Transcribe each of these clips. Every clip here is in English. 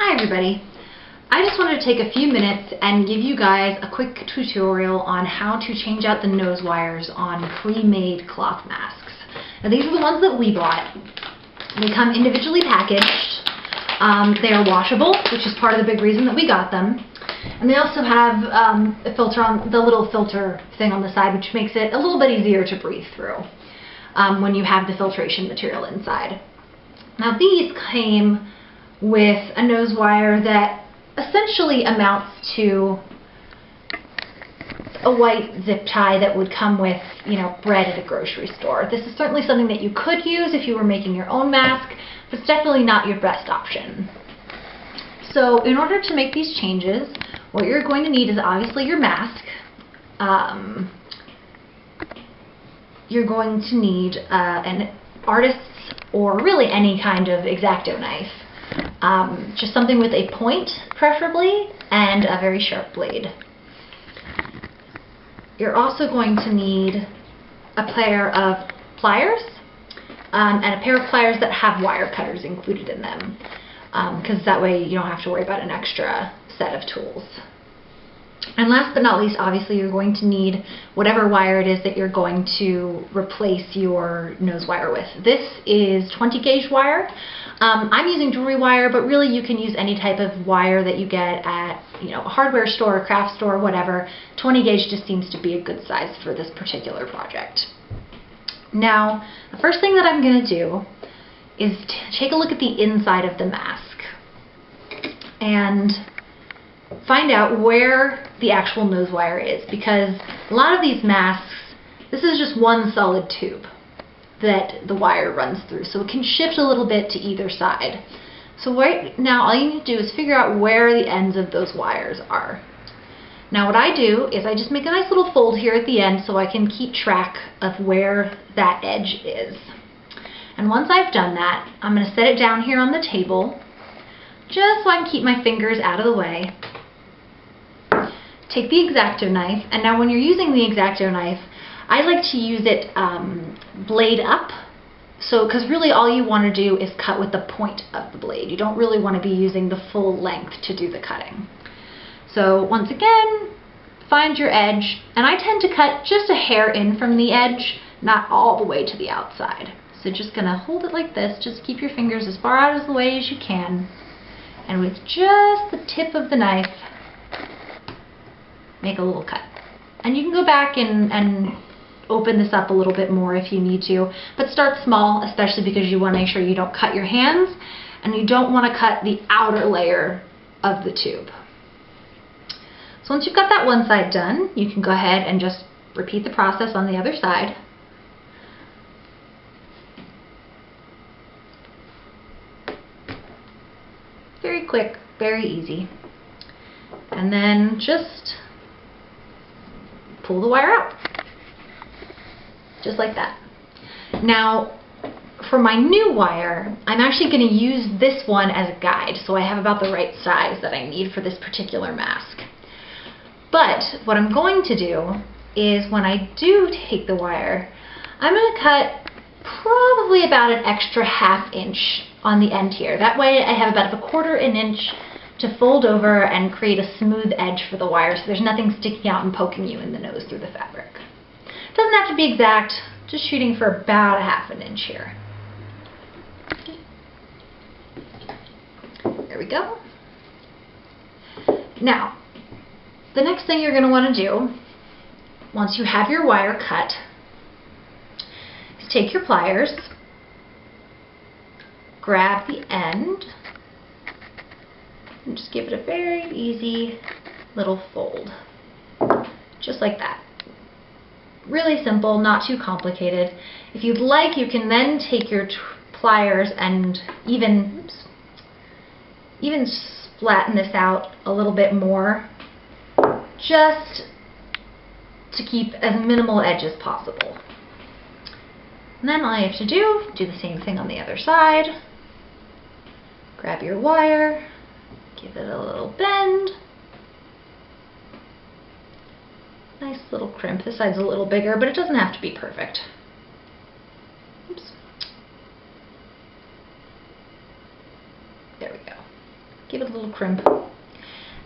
Hi everybody. I just wanted to take a few minutes and give you guys a quick tutorial on how to change out the nose wires on pre-made cloth masks. Now these are the ones that we bought. They come individually packaged. They are washable, which is part of the big reason that we got them. And they also have a filter on the little filter thing on the side, which makes it a little bit easier to breathe through when you have the filtration material inside. Now these came with a nose wire that essentially amounts to a white zip tie that would come with, bread at a grocery store. This is certainly something that you could use if you were making your own mask, but it's definitely not your best option. So in order to make these changes, what you're going to need is obviously your mask. You're going to need an artist's or really any kind of X-Acto knife. Just something with a point, preferably, and a very sharp blade. You're also going to need a pair of pliers, and a pair of pliers that have wire cutters included in them, because that way you don't have to worry about an extra set of tools. And last but not least, obviously you're going to need whatever wire it is that you're going to replace your nose wire with. This is 20 gauge wire. I'm using jewelry wire, but really you can use any type of wire that you get at a hardware store, a craft store, whatever. 20 gauge just seems to be a good size for this particular project. Now, the first thing that I'm going to do is take a look at the inside of the mask and find out where the actual nose wire is, because a lot of these masks, this is just one solid tube that the wire runs through, so it can shift a little bit to either side. So right now all you need to do is figure out where the ends of those wires are. Now what I do is I just make a nice little fold here at the end so I can keep track of where that edge is. And once I've done that, I'm going to set it down here on the table just so I can keep my fingers out of the way. Take the X-Acto knife, and now when you're using the X-Acto knife, I like to use it blade up, because really all you want to do is cut with the point of the blade. You don't really want to be using the full length to do the cutting. So once again, find your edge, and I tend to cut just a hair in from the edge, not all the way to the outside. So just going to hold it like this, just keep your fingers as far out of the way as you can, and with just the tip of the knife, make a little cut. And you can go back and open this up a little bit more if you need to, but start small, especially because you want to make sure you don't cut your hands and you don't want to cut the outer layer of the tube. So once you've got that one side done, you can go ahead and just repeat the process on the other side. Very quick, very easy. And then just pull the wire out. Just like that. Now, for my new wire, I'm actually going to use this one as a guide, so I have about the right size that I need for this particular mask. But what I'm going to do is when I do take the wire, I'm going to cut probably about an extra ½ inch on the end here. That way I have about a ¼ inch to fold over and create a smooth edge for the wire so there's nothing sticking out and poking you in the nose through the fabric. It doesn't have to be exact, just shooting for about ½ inch here. There we go. Now, the next thing you're going to want to do, once you have your wire cut, is take your pliers, grab the end, and just give it a very easy little fold. Just like that. Really simple, not too complicated. If you'd like, you can then take your pliers and even flatten this out a little bit more, just to keep as minimal edge as possible. And then all you have to do the same thing on the other side. Grab your wire, give it a little bend. Nice little crimp. This side's a little bigger, but it doesn't have to be perfect. Oops. give it a little crimp.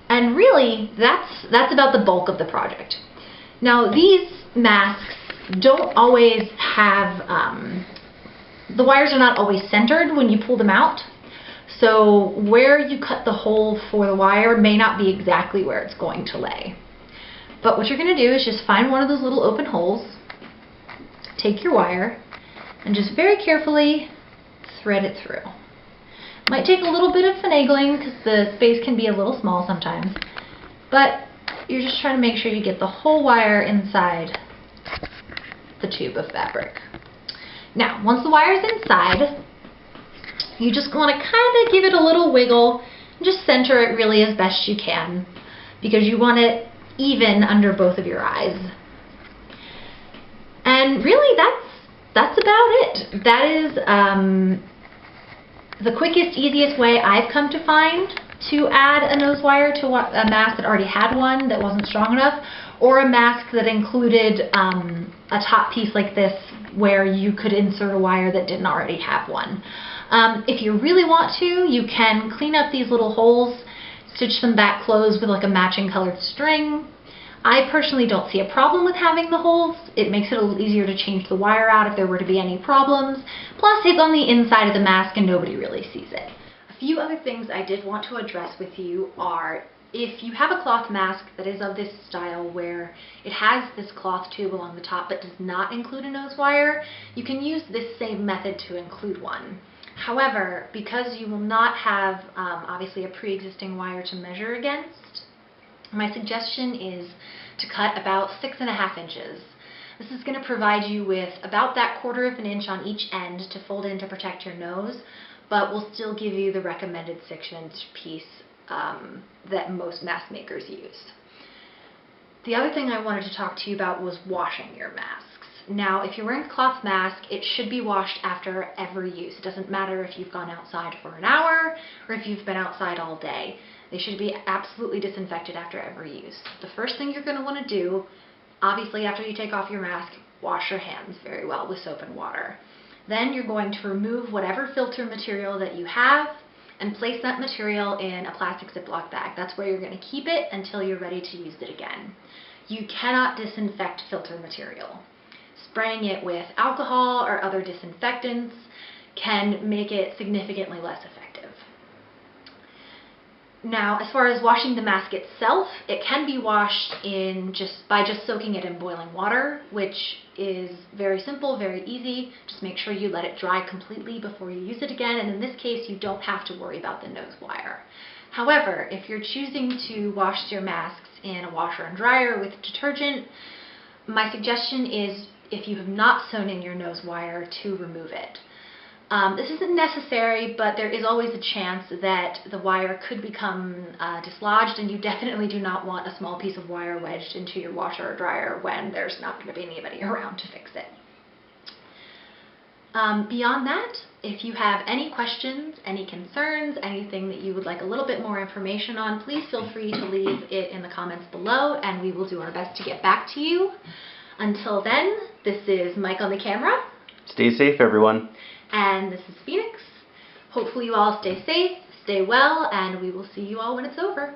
And really, that's about the bulk of the project. Now, these masks don't always have, the wires are not always centered when you pull them out. So where you cut the hole for the wire may not be exactly where it's going to lay. But what you're going to do is just find one of those little open holes, take your wire, and just very carefully thread it through. Might take a little bit of finagling because the space can be a little small sometimes, but you're just trying to make sure you get the whole wire inside the tube of fabric. Now, once the wire's inside, you just want to kind of give it a little wiggle and just center it really as best you can because you want it even under both of your eyes. And really, that's about it. That is the quickest, easiest way I've come to find to add a nose wire to a mask that already had one that wasn't strong enough, or a mask that included a top piece like this where you could insert a wire that didn't already have one. If you really want to, you can clean up these little holes, stitch them back closed with like a matching colored string. I personally don't see a problem with having the holes. It makes it a little easier to change the wire out if there were to be any problems. Plus, it's on the inside of the mask and nobody really sees it. A few other things I did want to address with you are, if you have a cloth mask that is of this style where it has this cloth tube along the top but does not include a nose wire, you can use this same method to include one. However, because you will not have obviously a pre-existing wire to measure against, my suggestion is to cut about 6.5 inches. This is going to provide you with about that 1/4 of an inch on each end to fold in to protect your nose, but will still give you the recommended 6-inch piece that most mask makers use. The other thing I wanted to talk to you about was washing your masks. Now, if you're wearing a cloth mask, it should be washed after every use. It doesn't matter if you've gone outside for an hour or if you've been outside all day. They should be absolutely disinfected after every use. The first thing you're going to want to do, obviously after you take off your mask, wash your hands very well with soap and water. Then you're going to remove whatever filter material that you have and place that material in a plastic Ziploc bag. That's where you're going to keep it until you're ready to use it again. You cannot disinfect filter material. Spraying it with alcohol or other disinfectants can make it significantly less effective. Now, as far as washing the mask itself, it can be washed by just soaking it in boiling water, which is very simple, very easy. Just make sure you let it dry completely before you use it again, and in this case, you don't have to worry about the nose wire. However, if you're choosing to wash your masks in a washer and dryer with detergent, my suggestion is, if you have not sewn in your nose wire, to remove it. This isn't necessary, but there is always a chance that the wire could become dislodged, and you definitely do not want a small piece of wire wedged into your washer or dryer when there's not going to be anybody around to fix it. Beyond that, if you have any questions, any concerns, anything that you would like a little bit more information on, please feel free to leave it in the comments below, and we will do our best to get back to you. Until then, this is Mike on the camera. Stay safe, everyone. And this is Phoenix. Hopefully you all stay safe, stay well, and we will see you all when it's over.